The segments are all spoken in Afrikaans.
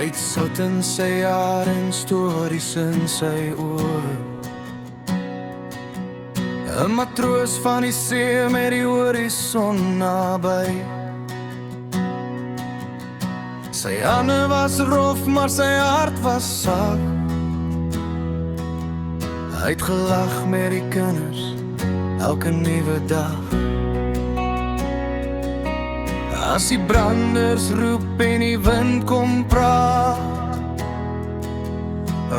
Tyd sout in sy hare en stories in sy oor. 'n Matroos van die see met die horison naby. Sy hande was rof, maar sy hart was sag. Hy het gelag met die kinders elke nuwe dag. As die branders roep en die wind kom praat,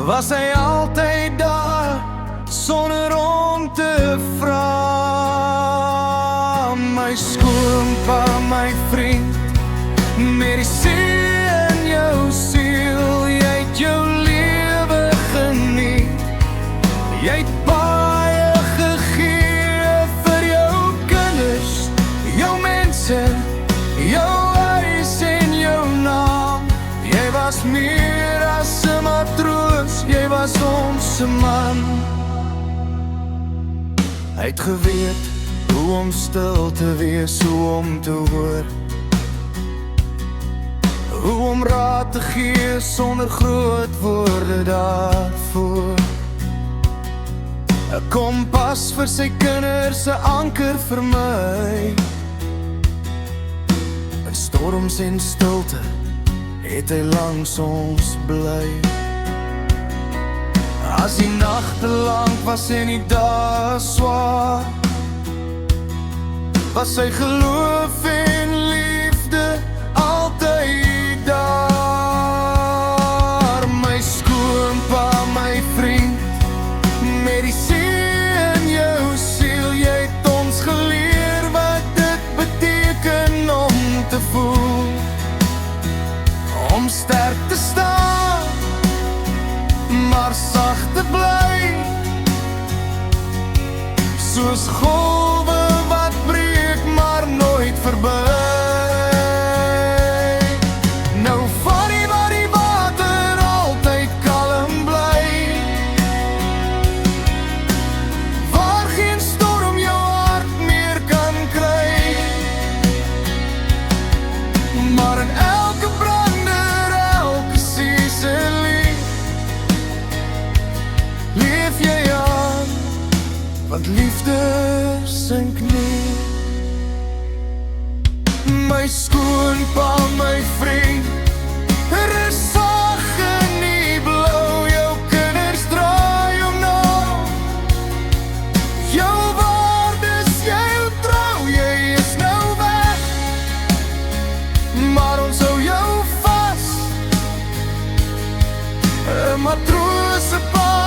was hy altyd daar, sonder om te vra. My skoonpa, my vriend, met die see in jou siel, jy het jou lewe geniet. Jy het baie gegee vir jou kinders, jou mense, jou huis en jou naam. Jy was meer as 'n matroos, jy was ons man. Hy het geweet hoe om stil te wees, hoe om te hoor, hoe om raad te gee sonder groot woorde daarvoor. 'n Kompas vir sy kinders, 'n anker vir my. In storms en stilte het hy langs ons bly. As die nagte lank was en die dae swaar, was sy geloof en liefde altyd daar. My skoonpa, my vriend, met die see in jou siel, jy het ons geleer wat dit beteken om te voel, om sterk te staan, maar sag te bly, soos golwe wat breek maar nooit verby. Nou vat die wat die water altyd kalm bly, waar geen storm jou hart meer kan kry. Maar in elke brander, elke seasoning, leef jy aan, want liefde sink nie. My skoonpa, my vriend, er is sag en nie blou, jou kinders draai om na. Jou waardes, jou trou, jy is nou weg, maar ons hou jou vas. 'n matroos, 'n pa